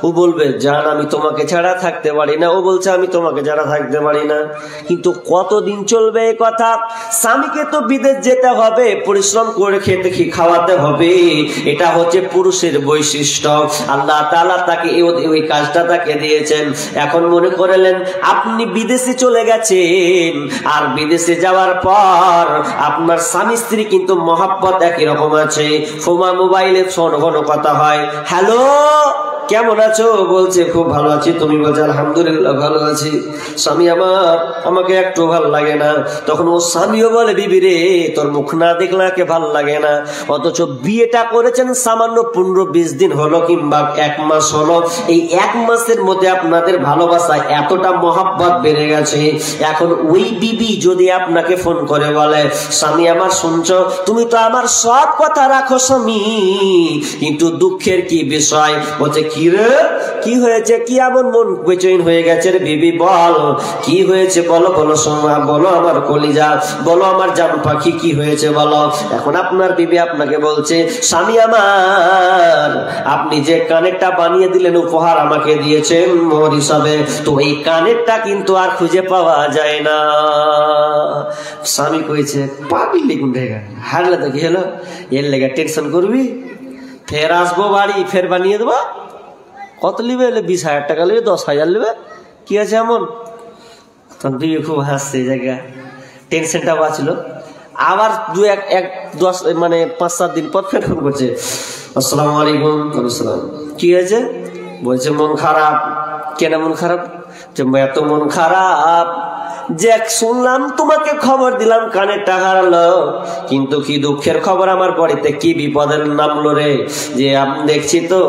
ও বলবে জান আমি তোমাকে ছাড়া থাকতে পারি না, ও বলছে আমি তোমাকে ছাড়া থাকতে পারি না। কিন্তু কতদিন চলবে এই কথা? স্বামীকে তো বিদেশ যেতে হবে, পরিশ্রম করে খেতে খাওয়াতে হবে, এটা হচ্ছে পুরুষের বৈশিষ্ট্য। আল্লাহ তাআলা তাকে ওই কাজটা তাকে দিয়েছেন। এখন মনে করলেন আপনি বিদেশে চলে গেছেন, আর বিদেশে যাওয়ার পর আপনার স্বামী স্ত্রী কিন্তু মহাব্বত একই রকম আছে। মোবাইলে ফোন ঘন কথা হয়, হ্যালো কেমন আছো? বলছে খুব ভালো আছি। তুমি বলছো আলহামদুলিল্লাহ ভালো আছি। স্বামী আমাকে একটু ভালো লাগে না। তখন ও স্বামীও বলে বিবি রে তোর মুখ না দেখলে কে ভালো লাগে না। অথচ বিয়েটা করেছেন সামান্য 15-20 দিন হলো কিংবা 1 মাস হলো, এই 1 মাসের মধ্যে আপনাদের ভালোবাসা এতটা মহাব্বত বেড়ে গেছে। এখন ওই বিবি যদি আপনাকে ফোন করে বলে স্বামী আমার শুনছো, তুমি তো আমার সব কথা রাখো স্বামী, কিন্তু দুঃখের কি বিষয়? বলছে কি রে কি হয়েছে, কি এমন মন বেচৈন হয়ে গেছে রে বিবি? বল কি হয়েছে, বলো বলো সোনা, বলো আমার কলিজা, বলো আমার জান পাখি, কি হয়েছে বলো। এখন আপনার বিবি আপনাকে বলছে স্বামী আমার আপনি যে কানেরটা বানিয়ে দিলেন উপহার আমাকে দিয়েছেন মোহর হিসাবে, তো এই কানেরটা কিন্তু আর খুঁজে পাওয়া যায় না। স্বামী কইছে পাগলি গুন্ডেগা হারলে তো কি হলো, এর লেগে টেনশন করবি, ফের আসবো বাড়ি ফের বানিয়ে দেবো। কত লিবে? 20,000 টাকা লিবে, 10,000 লিবে, কি আছে এমন? তখন বিবি খুব হাসছে, জায়গা টেনশনটা বাঁচলো। আবার 5-7 দিন পর ফের ফোন করছে, আসসালামু আলাইকুম। কি হয়েছে? বলছে মন খারাপ। কেন মন খারাপ? যে এত মন খারাপ যে শুনলাম তোমাকে খবর দিলাম কানেরটা হারালো, কিন্তু কি দুঃখের খবর, আমার বাড়িতে কি বিপদের নামলো রে, যে আমি দেখছি তো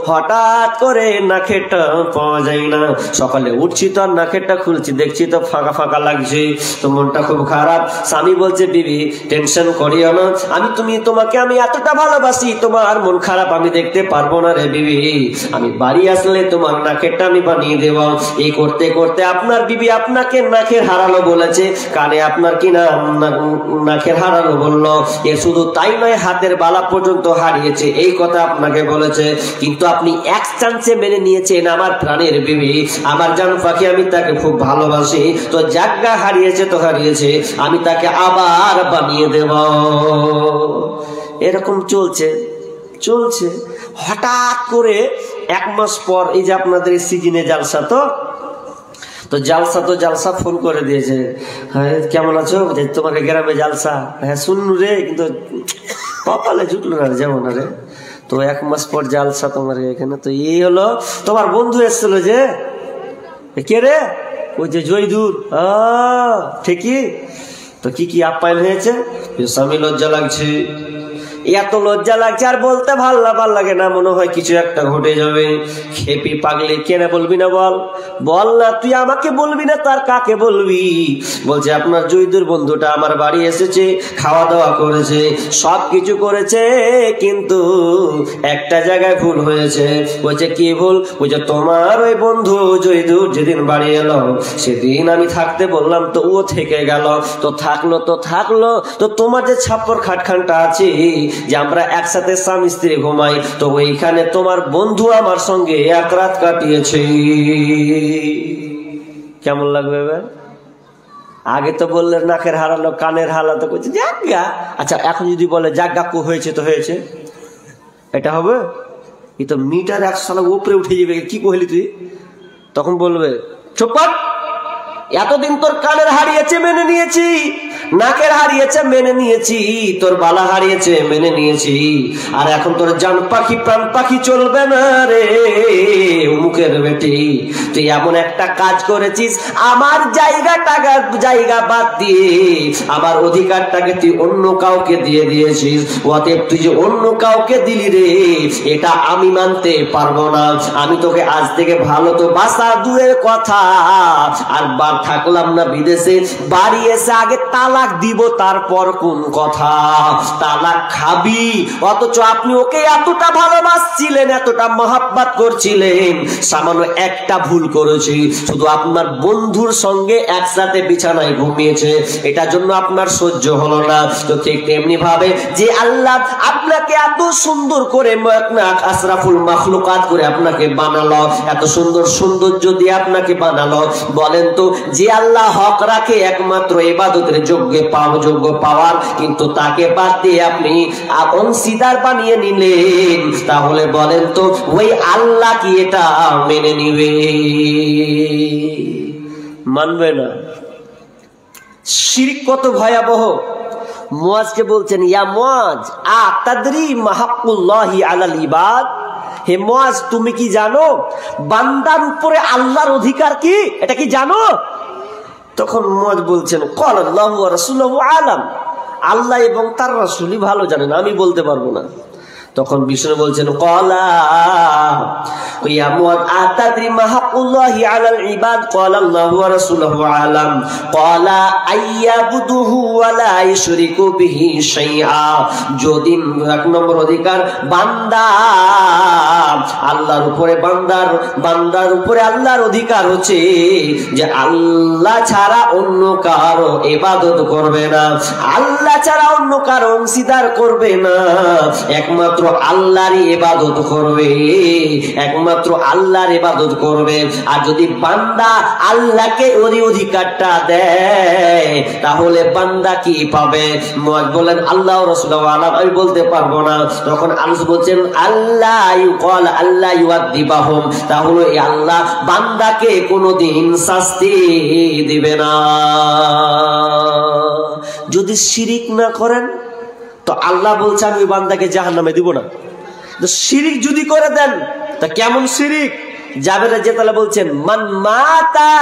হঠাৎ করে নাকেরটা পাওয়া যায় না, সকালে উঠছি তো আর নাকেরটা খুলছি দেখছি তো ফাঁকা ফাঁকা লাগছে, তো মনটা খুব খারাপ। স্বামী বলছে বিবি টেনশন করিও না, তোমাকে আমি এতটা ভালোবাসি, তোমার মন খারাপ আমি দেখতে পারবো না রে বিবি, আমি বাড়ি আসলে তোমার নাকেরটা আমি বানিয়ে দেব। এই করতে করতে আপনার বিবি আপনাকে নাকের হারালো বলেছে, কানে আপনার কি না নাকের হারালো বললো। এ শুধু তাই নয়, হাতের বালা পর্যন্ত হারিয়েছে, এই কথা আপনাকে বলেছে। কিন্তু আপনি এক চান্সে মেনে নিয়েছেন আমার প্রাণের বিবি, আমার জান পাখি, আমি তাকে খুব ভালোবাসি, তো জায়গা হারিয়েছে তো হারিয়েছে, আমি তাকে আবার বানিয়ে দেব। এরকম চলছে। হঠাৎ করে 1 মাস পর এই যে আপনাদের সিজনে জালসা, তো জালসা ফোন করে দিয়েছে, হ্যাঁ কেমন আছো, তোমাকে গ্রামে জালসা, হ্যাঁ শুনলু রে, কিন্তু কপালে জুটলো না যেমন রে। তো 1 মাস পর জালসা তোমার এখানে, তো এই হলো তোমার বন্ধু এসেছিল যে, কে রে? ওই যে জয়দুর। ঠিকই তো, কি আপ্যায়ন হয়েছে? স্বামী লজ্জা লাগছে, এত লজ্জা লাগছে আর বলতে ভাল লাগে না, মনে হয় কিছু একটা ঘটে যাবে। খেপি পাগলি, কেন বলবি না বল না, তুই আমাকে বলবি না তার কাকে বলবি? বলছে আপনার জয়দুর বন্ধুটা আমার বাড়ি এসেছে, খাওয়া দাওয়া করেছে, সব কিছু করেছে, কিন্তু একটা জায়গায় ভুল হয়েছে। বলছে কি ভুল? বলছে তোমার ওই বন্ধু জয়দুর যেদিন বাড়ি এলো সেদিন আমি থাকতে বললাম তো ও থেকে গেল, তো থাকলো তো তোমার যে ছাপ্পর খাটখানটা আছে যে আমরা একসাথে স্বামী স্ত্রী ঘুমাই, তো ওইখানে তোমার বন্ধু আমার সঙ্গে 1 রাত কাটিয়েছে। কেমন লাগবে এবার? আগে তো বললে নাকের হারালো কানের হারালো, করছে জাগা। আচ্ছা এখন যদি বলে জাগা কো হয়েছে তো হয়েছে, এটা হবে? এই তো মিটার 100 উপরে উঠে যাবে, কি কইলি তুই? তখন বলবে চুপ কর, এতদিন তোর কানের হারিয়েছে মেনে নিয়েছি, নাকের হারিয়েছে মেনে নিয়েছি, তোর বালা হারিয়েছে মেনে নিয়েছি, আর এখন তোর জান পাখি প্রাণ পাখি চলবে না রে মুখের বেটি। তুই এমন একটা কাজ করেছিস, আমার জায়গা বাদ দিয়ে আমার অধিকারটাকে তুই অন্য কাউকে দিয়ে দিয়েছিস, অতএব তুই যে অন্য কাউকে দিলি রে, এটা আমি মানতে পারবো না। আমি তোকে আজ থেকে ভালো তো বাসা দূরের কথা, আর বার থাকলাম না বিদেশে, বাড়ি এসে আগে তালাক দিব, তারপর কোন কথা, তালাক খাবি। অথচ আপনি ওকে এতটা ভালোবাসছিলেন, এতটা মহাব্বত করছিলেন, সামান্য একটা ভুল করেছি, শুধু আপনার বন্ধুর সঙ্গে একসাথে বিছানায় ঘুমিয়েছে, এটার জন্য আপনার সহ্য হলো না। তো ঠিক তেমনি ভাবে যে আল্লাহ আপনাকে এত সুন্দর করে আশরাফুল মাখলুকাত করে আপনাকে বানালো, এত সুন্দর সৌন্দর্য দিয়ে আপনাকে বানালো, বলেন তো যে আল্লাহ হক রাখে একমাত্র ইবাদতের যোগ্য পাওয়ার, কিন্তু তাকে বাদ দিয়ে আপনি অংশীদার বানিয়ে নিলেন, তাহলে বলেন তো ওই আল্লাহ কি এটা মেনে নিবে? মানবে না। শিরক কত ভয়াবহ। মুয়াজকে বলছেন, ইয়া মুয়াজ আতাদরি মা হাক্কুল্লাহি আলাল ইবাদ, হে মুয়াজ তুমি কি জানো বান্দার উপরে আল্লাহর অধিকার কি, এটা কি জানো? তখন মুয়াজ বলছেন, ক্বাল আল্লাহু ওয়া রাসূলুহু আলাম, আল্লাহ এবং তার রাসূলই ভালো জানেন, আমি বলতে পারবো না। তখন বিষ্ণু বলছেন, ক্বালা ইয়া মুয়াজ আতাদরি মা হাক্কুল্লাহি আলাল ইবাদ, ক্বালা আল্লাহু ওয়া রাসূলুহু আলাম, ক্বালা আইয়াবুদুহু ওয়া লা ইশরিকু বিহি শাইআ। যদি এক নম্বর অধিকার বান্দা আল্লাহর উপরে, বান্দার উপরে আল্লাহর অধিকার হচ্ছে যে আল্লাহ ছাড়া অন্য কারো ইবাদত করবে না, আল্লাহ ছাড়া অন্য কারো অংশীদার করবে না, একমাত্র আল্লাহরই ইবাদত করবে, একমাত্র আল্লাহর ইবাদত করবে। আর যদি বান্দা আল্লাহকে ওই অধিকারটা দেয় তাহলে বান্দা কি পাবে? মুয়াজ বলেন, আল্লাহ ও রাসূল আলাম, আমি বলতে পারবো না। তখন আল্লাহ বলছেন, আল্লাহ ইউকাল আল্লাহ ইউআদিবাহুম, তাহলে এই আল্লাহ বান্দাকে কোনোদিন শাস্তি দিবে না। যদি শিরিক না করেন তো আল্লাহ বলছে আমি বান্দাকে জাহান্নামে দিব না। তো শিরিক যদি করে দেন তা কেমন শিরিক? জাবের রাদিয়াল্লাহু বলছেন, মান মাতা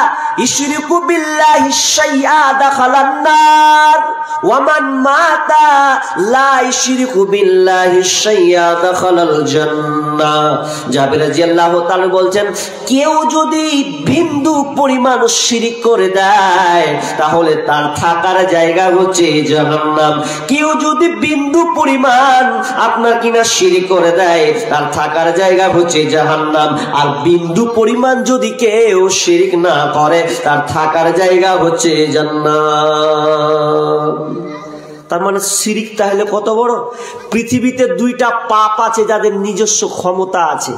ইশরিকু বিল্লাহি শাইআ দাখালান নার ওয়া মান মাতা লা ইশরিকু বিল্লাহি শাইআ দাখালাল জান্নাহ। জাবের রাদিয়াল্লাহু তাআলা বলছেন, কেউ যদি বিন্দু পরিমাণ শিরিক করে দেয় তাহলে তার থাকার জায়গা হচ্ছে জাহান্নাম। কেউ যদি বিন্দু পরিমাণ আপনার কিনা শিরিক করে দেয় তার থাকার জায়গা হচ্ছে জাহান্নাম। আর বিন্দু পরিমাণ যদি কেউ শিরিক না করে তার থাকার জায়গা হচ্ছে জান্নাত। তার মানে শিরিক তাহলে কত বড়? পৃথিবীতে দুইটা পাপ আছে যাদের নিজস্ব ক্ষমতা আছে,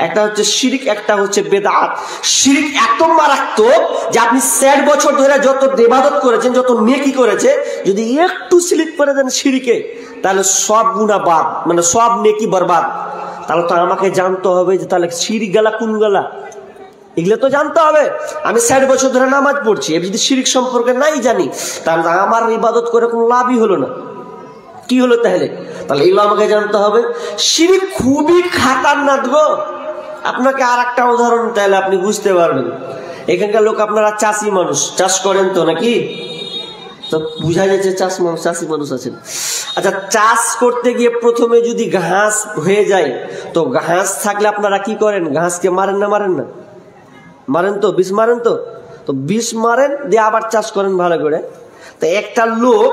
একটা হচ্ছে শিরিক, একটা হচ্ছে বেদাত। শিরিক এত মারাত্মক যে আপনি 60 বছর ধরে যত ইবাদত করেছেন, যত নেকি করেছে, যদি একটু স্লিপ করে দেন শিরিকে তাহলে সব গুনাহ বাদ, মানে সব নেকি বরবাদ। তাহলে তো আমাকে জানতে হবে যে তাহলে শিরিক গেলা কোন গেলা, এগুলো তো জানতে হবে। আমি 60 বছর ধরে নামাজ পড়ছি, এবার যদি শিরিক সম্পর্কে নাই জানি তাহলে আমার ইবাদত করে কোনো লাভই হলো না। কি হলো তাহলে? তাহলে এগুলো আমাকে জানতে হবে। শিরিক খুবই খাতারনাক গো। আপনাকে আর একটা উদাহরণ তাহলে আপনি বুঝতে পারবেন। এখানকার লোক আপনারা চাষি মানুষ, চাষ করেন তো নাকি? তো বুঝা যাচ্ছে চাষি মানুষ আছেন। আচ্ছা, চাষ করতে গিয়ে প্রথমে যদি ঘাস হয়ে যায় তো ঘাস থাকলে আপনারা কি করেন? ঘাসকে মারেন না? মারেন তো, বিষ মারেন তো বিষ মারেন দিয়ে আবার চাষ করেন ভালো করে। তো একটা লোক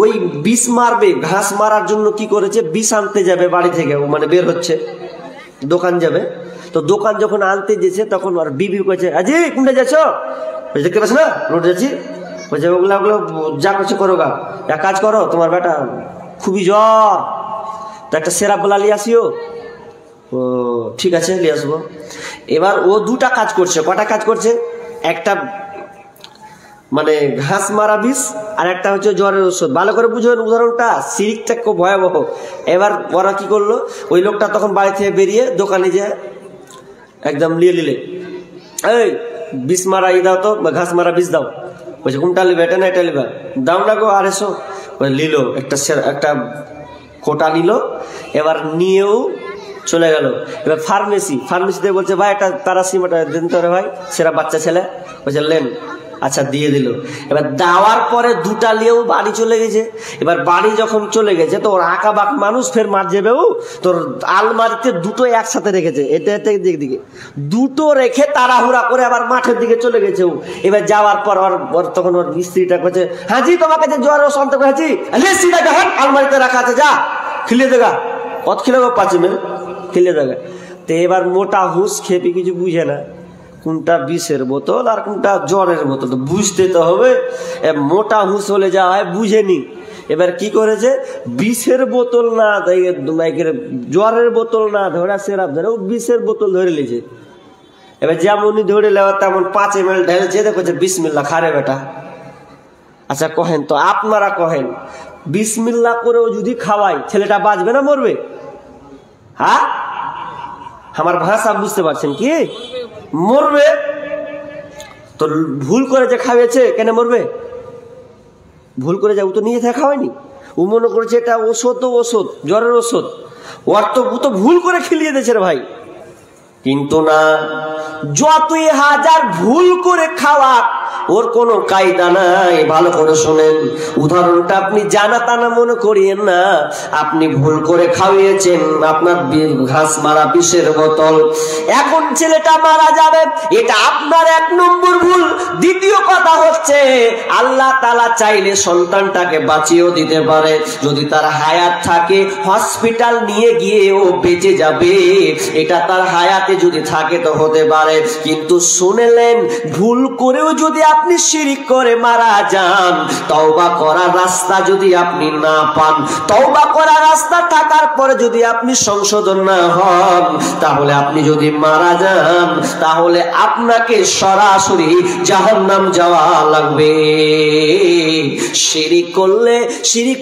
ওই বিষ মারবে, ঘাস মারার জন্য কি করেছে, বিষ আনতে যাবে বাড়ি থেকে, মানে বের হচ্ছে দোকান যাবে। তো দোকান যখন আনতে যেছে তখন আর বিবি কয়েছে, আজি কোনটা যাচ্ছ? দেখতে পাচ্ছ না রোড যাচ্ছি? বলছে ওগুলো যা করছে করো গা, এক কাজ করো, তোমার বেটা খুবই জ্বর, তো একটা সেরাপ বলা লিয়ে আসিও। ও ঠিক আছে, নিয়ে আসবো। এবার ও দুটা কাজ করছে। কটা কাজ করছে? একটা মানে ঘাস মারা বিষ, আর একটা হচ্ছে জ্বরের ওষুধ। ভালো করে বুঝবেন উদাহরণটা, শিরিকটা খুব ভয়াবহ। এবার ওরা কি করলো, ওই লোকটা তখন বাড়ি থেকে বেরিয়ে দোকানে যে একদম নিয়ে নিলে, এই বিষ মারা ই দাও তো, ঘাস মারা বিষ দাও। বলছে কোনটা নিবে? এটা না এটা নিবা? দাও না গো, আর এসো। নিল একটা কোটা নিল, এবার নিয়েও চলে গেল। এবার ফার্মেসিতে বলছে, ভাই একটা প্যারাসিটামল দেন তো রে ভাই, সেরা বাচ্চা ছেলে। বলছে লেন। আচ্ছা দিয়ে দিল। এবার দেওয়ার পরে দুটা নিয়েও বাড়ি চলে গেছে। এবার বাড়ি যখন চলে গেছে তো ওর আঁকাবাক মানুষ ফের মার যাবেও, তোর আলমারিতে দুটো একসাথে রেখেছে, এটা দিকে দুটো রেখে তাড়াহুড়া করে আবার মাঠের দিকে চলে গেছে ও। এবার যাওয়ার পর ওর তখন ওর স্ত্রীটা করছে, হাজি তোমার কাছে জ্বর ও সন্ত হাজি আলমারিতে রাখা আছে, যা খিলে দেগা, কত খিলে 5 মিনিট খিলে দেগা। তো এবার মোটা হুঁস খেপে কিছু বুঝে না কোনটা বিষের বোতল আর কোনটা জ্বরের বোতল, তো বুঝতে তো হবে। মোটা হুঁস হলে যা হয় বুঝেনি, এবার কি করেছে বিষের বোতল না জ্বরের বোতল না ধরা সেরাপ ধরে ও বিষের বোতল ধরে লিছে। এবার যেমনই ধরে নেওয়া তেমন 5 ml ঢেলছে, দেখছে বিসমিল্লাহ খারে বেটা। আচ্ছা কহেন তো, আপনারা কহেন বিসমিল্লাহ করেও যদি খাওয়াই ছেলেটা বাঁচবে না মরবে? হ্যাঁ, আমার ভাষা বুঝতে পারছেন কি? মরবে। তো ভুল করে যে খাওয়াছে কেন মরবে? ভুল করে যা ও তো নিজে থেকে খাওয়ায়নি, ও মনে করেছে এটা ওষুধ, তো ওষুধ জ্বরের ওষুধ, ওর তো ভুল করে খেলিয়ে দিয়েছে রে ভাই। কিন্তু না, যতই হাজার ভুল করে খাওয়া ওর কোনো কায়দা নাই। ভালো করে শোনেন, উদাহরণটা আপনি জানা তানা মনে করিয়েন না। আপনি ভুল করে খাওয়িয়েছেন আপনার ঘাস মারা বিষের বোতল, এখন ছেলেটা মারা যাবে, এটা আপনার 1 নম্বর ভুল। দ্বিতীয় কথা হচ্ছে আল্লাহ তাআলা চাইলে সন্তানটাকে বাঁচিয়েও দিতে পারে, যদি তার হায়াত থাকে হসপিটাল নিয়ে গিয়ে ও বেঁচে যাবে, এটা তার হায়াতে যদি থাকে তো হতে পারে। কিন্তু শুনলেন, ভুল করেও যদি আপনি শিরিক করে মারা যান, তওবা করার রাস্তা যদি আপনি না পান, তওবা করার রাস্তা থাকার পরে যদি আপনি সংশোধন না হন, তাহলে আপনি যদি মারা যান তাহলে আপনাকে সরাসরি জাহান্নাম যাওয়া লাগবে। শিরিক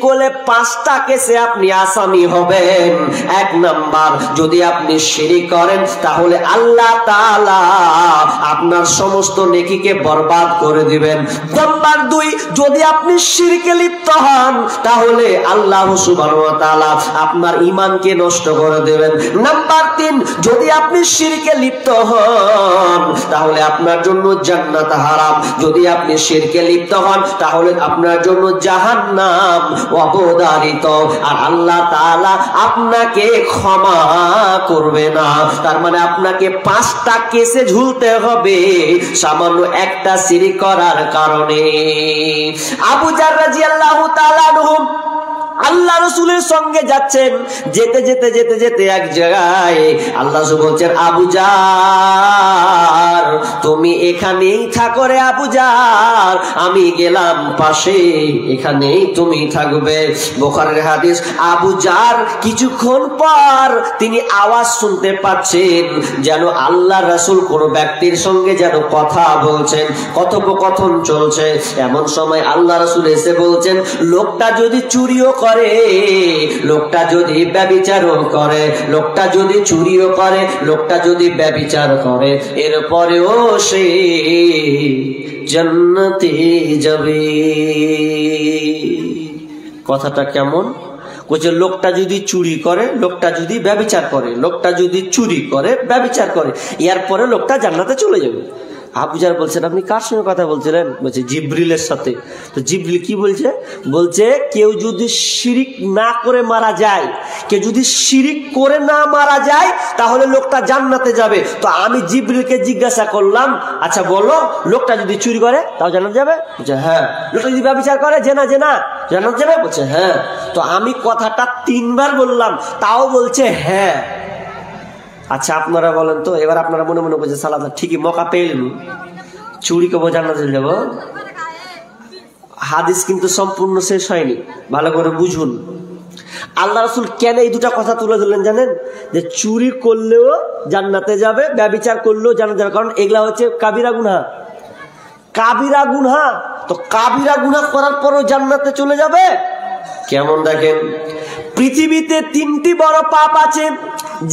করলে 5টা কেসে আপনি আসামি হবেন। 1 নাম্বার, যদি আপনি শিরিক করেন তাহলে আল্লাহ তাআলা আপনার সমস্ত নেকিকে বরবাদ করে দিবেন। নাম্বার 2, যদি আপনি শিরকে লিপ্ত হন তাহলে আল্লাহ সুবহানাহু ওয়া তাআলা আপনার ঈমানকে নষ্ট করে দেবেন। নাম্বার 3, যদি আপনি শিরকে লিপ্ত হন তাহলে আপনার জন্য জান্নাত হারাম, যদি আপনি শিরকে লিপ্ত হন তাহলে আপনার জন্য জাহান্নাম অবধারিত, আর আল্লাহ তাআলা আপনাকে ক্ষমা করবে না। তার মানে আপনাকে 5টা কেসে ঝুলতে হবে সামান্য একটা শিরক করার কারণে। আবু জার রাদিয়াল্লাহু তাআলা আনহু আল্লাহ রাসূলের সঙ্গে যাচ্ছেন, যেতে যেতে যেতে যেতে এক জায়গায় আল্লাহ রাসূল বলছেন, আবু জার তুমি এখানেই থাকো রে আবু জার, আমি গেলাম পাশে, এখানেই তুমি থাকবে। বুখারীর হাদিস। আবু জার কিছুক্ষণ পর তিনি আওয়াজ শুনতে পাচ্ছেন যেন আল্লাহ রাসূল কোন ব্যক্তির সঙ্গে যেন কথা বলছেন, কথোপকথন চলছে। এমন সময় আল্লাহ রাসূল এসে বলছেন, লোকটা যদি চুরিও করে, লোকটা যদি ব্যভিচারও করে, লোকটা যদি চুরিও করে, লোকটা যদি ব্যভিচার করে, এরপরেও সে জান্নাতে যাবে। কথাটা কেমন? বলছে লোকটা যদি চুরি করে, লোকটা যদি ব্যভিচার করে, লোকটা যদি চুরি করে ব্যভিচার করে, এরপরে লোকটা জান্নাতে চলে যাবে। আবু জার বলছেন, আপনি কার সঙ্গে কথা বলছিলেন? বলছে জিবরিলের সাথে। তো জিবরিল কি বলছে? বলছে কেউ যদি শিরিক না করে মারা যায়, কেউ যদি শিরিক করে না মারা যায় তাহলে লোকটা জান্নাতে যাবে। তো আমি জিবরিলকে জিজ্ঞাসা করলাম, আচ্ছা বলো লোকটা যদি চুরি করে তাও জান্নাতে যাবে? বলছে হ্যাঁ। লোকটা যদি ব্যভিচার করে, জেনা জান্নাতে যাবে? বলছে হ্যাঁ। তো আমি কথাটা 3 বার বললাম, তাও বলছে হ্যাঁ। আচ্ছা আপনারা বলেন তো, এবার আপনারা মনে মনে বলছে সালাদ ঠিকই মকা পেলেন, চুরি কবো জান্নাতে যাব। হাদিস কিন্তু সম্পূর্ণ শেষ হয়নি, ভালো করে বুঝুন। আল্লাহ রাসূল কেন এই দুটা কথা তুলে ধরলেন জানেন? যে চুরি করলেও জান্নাতে যাবে, ব্যভিচার করলেও জান্নাতে যাবে, কারণ এগুলা হচ্ছে কাবিরা গুনাহ। কাবিরা গুনাহ, তো কাবিরা গুনাহ করার পরও জান্নাতে চলে যাবে কেমন? দেখেন, পৃথিবীতে 3টি বড় পাপ আছে,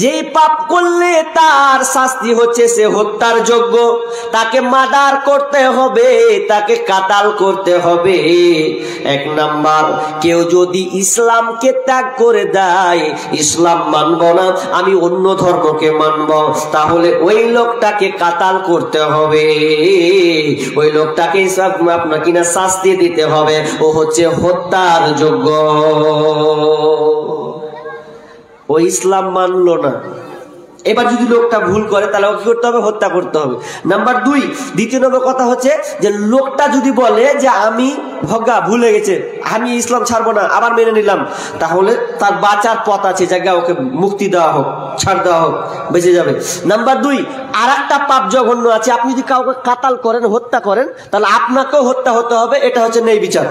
যেই পাপ করলে তার শাস্তি হচ্ছে সে হত্যার যোগ্য, তাকে মার্ডার করতে হবে, তাকে কাতাল করতে হবে। 1 নাম্বার, কেউ যদি ইসলামকে ত্যাগ করে দেয়, ইসলাম মানব না আমি অন্য ধর্মকে মানব, তাহলে ওই লোকটাকে কাতাল করতে হবে, ওই লোকটাকে আপনাকে না শাস্তি দিতে হবে, ও হচ্ছে হত্যার যোগ্য। ও ইসলাম মানলো না, এবার যদি লোকটা ভুল করে তাহলে কি করতে হবে? হত্যা করতে হবে। নাম্বার 2, দ্বিতীয় নম্বর কথা হচ্ছে যে লোকটা যদি বলে যে আমি ভগা ভুলে গেছে, আমি ইসলাম ছাড়বো না, আবার মেনে নিলাম, তাহলে তার বাঁচার পথ আছে, জায়গা ওকে মুক্তি দেওয়া হোক, ছাড় দেওয়া হোক, বেঁচে যাবে। নাম্বার 2, আর একটা পাপ জঘন্য আছে, আপনি যদি কাউকে কাতাল করেন, হত্যা করেন, তাহলে আপনাকেও হত্যা হতে হবে। এটা হচ্ছে ন্যায় বিচার।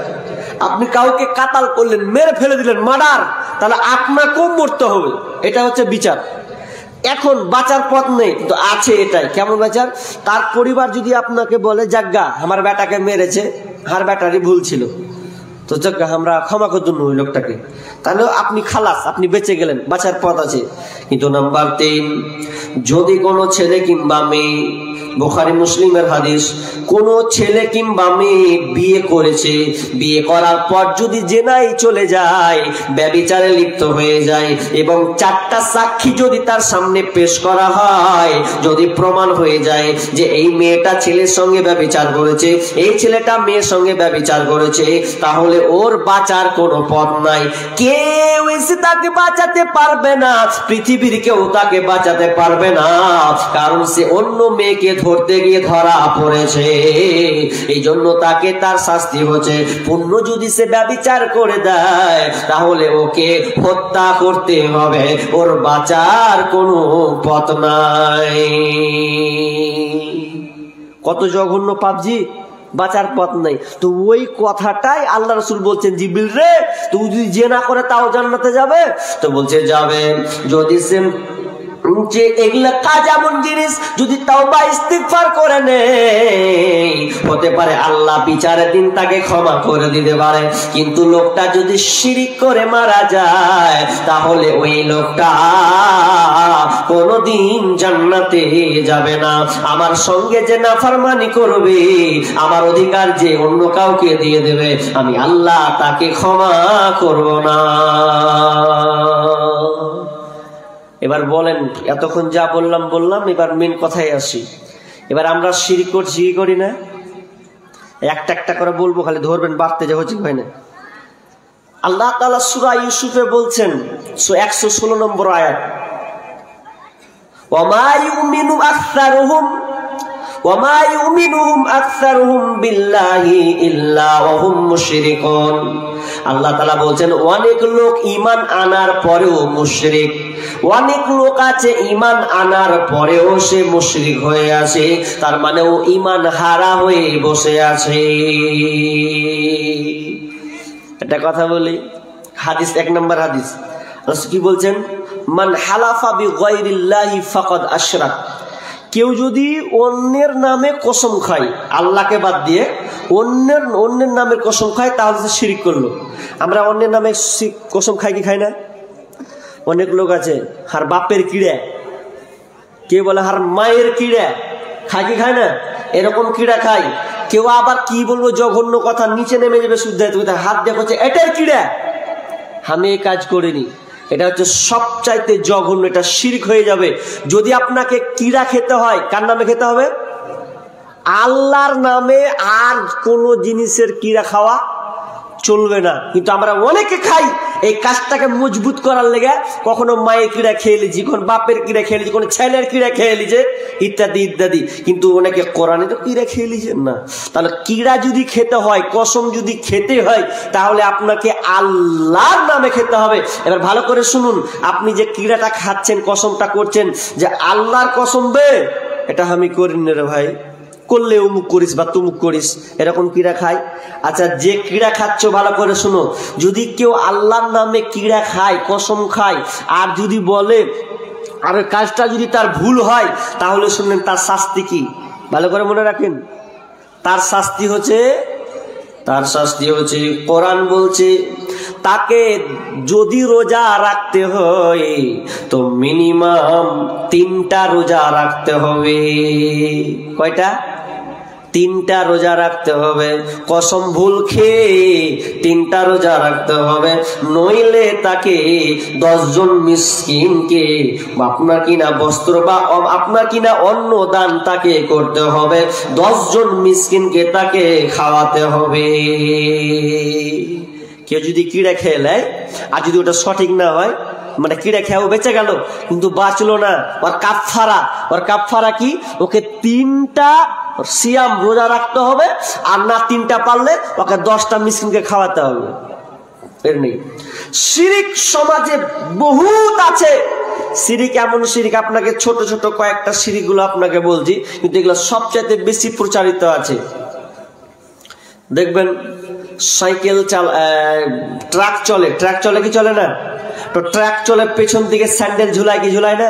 আপনি কাউকে কাতাল করলেন, মেরে ফেলে দিলেন, মার্ডার, তাহলে আপনাকেও মরতে হবে। এটা হচ্ছে বিচার। এখন বাঁচার পথ নেই, কিন্তু আছে এটাই। কেমন বাঁচার? তার পরিবার যদি আপনাকে বলে জাগ্গা আমার বেটাকে মেরেছে, আর বেটারই ভুল ছিল, তো জাগ্গা আমরা ক্ষমা করে দিন ওই লোকটাকে, তাহলে আপনি খালাস, আপনি বেঁচে গেলেন, বাঁচার পথ আছে। কিন্তু নাম্বার 3, যদি কোনো ছেলে কিংবা মেয়ে, বুখারী মুসলিমের হাদিস, কোন ছেলে কিংবা মেয়ে বিয়ে করেছে, বিয়ে করার পর যদি জেনায় চলে যায়, ব্যভিচারে লিপ্ত হয়ে যায়, এবং 4টা সাক্ষী যদি তার সামনে পেশ করা হয়, যদি প্রমাণ হয়ে যায় যে এই মেয়েটা ছেলের সঙ্গে ব্যভিচার করেছে, এই ছেলেটা মেয়ের সঙ্গে ব্যভিচার করেছে, তাহলে ওর বাঁচার কোনো পথ নাই। কেউ এসে তাকে বাঁচাতে পারবে না, পৃথিবীর কেউ তাকে বাঁচাতে পারবে না, কারণ সে অন্য মেয়েকে ধরতে গিয়ে ধরা পড়েছে। এই জন্য তাকে তার শাস্তি হচ্ছে, পুণ্য যদি সে ব্যভিচার করে দেয় তাহলে ওকে হত্যা করতে হবে, ওর বাঁচার কোনো পথ নাই। কত জঘন্য পাপজি, বাঁচার পথ নাই। তো ওই কথাটাই আল্লাহ রাসূল বলছেন, জিবরিল রে তুই যদি জিনা করে তাও জান্নাতে যাবে? তো বলছে যাবে, যদি সে যে এগুলা কাজ এমন জিনিস যদি তাওবা ইস্তিগফার করে নেয়, হতে পারে আল্লাহ বিচারের দিন তাকে ক্ষমা করে দিতে পারে। কিন্তু লোকটা যদি শিরিক করে মারা যায়, তাহলে ওই লোকটা কোনদিন জান্নাতে যাবে না। আমার সঙ্গে যে নাফরমানি করবে, আমার অধিকার যে অন্য কাউকে দিয়ে দেবে, আমি আল্লাহ তাকে ক্ষমা করব না। এবার বলেন, এতক্ষণ যা বললাম, এবার মেন কথায় আসি। এবার আমরা শিরক করছি কি করি না? একটা একটা করে বলবো, খালি ধরবেন, বাড়তে যা হচ্ছে হয় না। আল্লাহ তাআলা সূরা ইউসুফে বলছেন, 116 নম্বর আয়াত, ওয়ামা ইউমিনু আকসারুহুম বিল্লাহি ইল্লা ওয়া হুম মুশরিকুন। আল্লাহ তাআলা বলছেন অনেক লোক ঈমান আনার পরেও মুশরিক, অনেক লোক আছে ঈমান আনার পরেও সে মুশরিক হয়ে আছে, তার মানে ও ঈমান হারা হয়ে বসে আছে। একটা কথা বলি, হাদিস 1 নম্বর হাদিস, রাসূল কি বলছেন? মান হালাফা বিগাইরিল্লাহি ফাকাদ আশরাক। কেউ যদি অন্যের নামে কসম খায়, আল্লাহকে বাদ দিয়ে অন্যের নামের কসম খায়, তাহলে সে শিরক করলো। আমরা অন্যের নামে কসম খাই কি খাই না? অনেক লোক আছে হার বাপের কিড়া, কে বলে হার মায়ের কিড়া, খায় কি খায় না? এরকম কিড়া খায়। কেউ আবার কি বলবো জঘন্য কথা, নিচে নেমে যাবে শুদ্ধ হাত দেখছে এটার কিড়া, আমি এই কাজ করিনি। এটা হচ্ছে সবচাইতে জঘন্য, এটা শিরক হয়ে যাবে। যদি আপনাকে কিড়া খেতে হয়, কার নামে খেতে হবে? আল্লাহর নামে। আর কোন জিনিসের কিড়া খাওয়া চলবে না। কিন্তু আমরা অনেকে খাই এই কাজটাকে মজবুত করার লেগে, কখনো মায়ের কিড়া খেয়ে লিছি, কখনো বাপের কিড়া খেয়ে লিছি, কোনো ছেলের কিড়া খেয়ে লিছে, ইত্যাদি ইত্যাদি। কিন্তু অনেকে কোরআনে তো কিড়া খেয়ে লিছেন না। তাহলে কিড়া যদি খেতে হয়, কসম যদি খেতে হয়, তাহলে আপনাকে আল্লাহর নামে খেতে হবে। এবার ভালো করে শুনুন, আপনি যে কিড়াটা খাচ্ছেন, কসমটা করছেন যে আল্লাহর কসম বে, এটা আমি করিনি রে ভাই, করলে অমুক করিস বা তুমুক করিস, এরকম কিড়া খায়। আচ্ছা, যে কিড়া খাচ্ছ ভালো করে শুনো, যদি কেউ আল্লাহর নামে কিড়া খায়, কসম খায়, আর যদি বলে, আর কাজটা যদি তার ভুল হয়, তাহলে শুনলেন তার শাস্তি কি? ভালো করে মনে রাখেন, তার শাস্তি হচ্ছে কোরআন বলছে তাকে যদি রোজা রাখতে হয় তো মিনিমাম 3টা রোজা রাখতে হবে। কয়টা? 3টা রোজা রাখতে হবে। কসম ভুল খেয়ে 3টা রোজা রাখতে হবে, নইলে তাকে 10 জন মিসকিনকে আপনার কিনা বস্ত্র বা আপনার কিনা অন্ন দান তাকে করতে হবে, 10 জন মিসকিনকে তাকে খাওয়াতে হবে। কেউ যদি কিড়া খেয়ে নেয় আর যদি ওটা সঠিক না হয়, মানে কিড়ে খেয়েও বেঁচে গেল, কিন্তু বাঁচলো না। ওর কাফারা কি? ওকে 3টা সিয়াম রোজা রাখতে হবে, আর না 3টা পারলে ওকে 10টা মিসকিনকে খাওয়াতে হবে। এর নেই। শিরিক সমাজে বহুত আছে। শিরিক এমন শিরিক, আপনাকে ছোট ছোট কয়েকটা শিরিক গুলো আপনাকে বলছি, কিন্তু এগুলো সবচেয়ে বেশি প্রচারিত আছে। দেখবেন সাইকেল ট্রাক চলে কি চলে না? তো ট্রাক চলে, পেছন দিকে স্যান্ডেল ঝুলায় কি ঝুলায় না?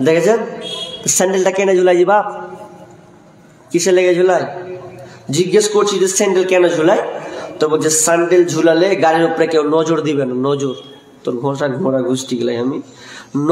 দেখেছেন? স্যান্ডেলটা কেন ঝুলাই যে বাপ? কিসে লেগে ঝুলায়? জিজ্ঞেস করছি যে স্যান্ডেল কেন ঝুলায়? তো বলছে স্যান্ডেল ঝুলালে গাড়ির উপরে কেউ নজর দিবে না। নজর তোর ঘোড়া গোষ্ঠী গেলাই আমি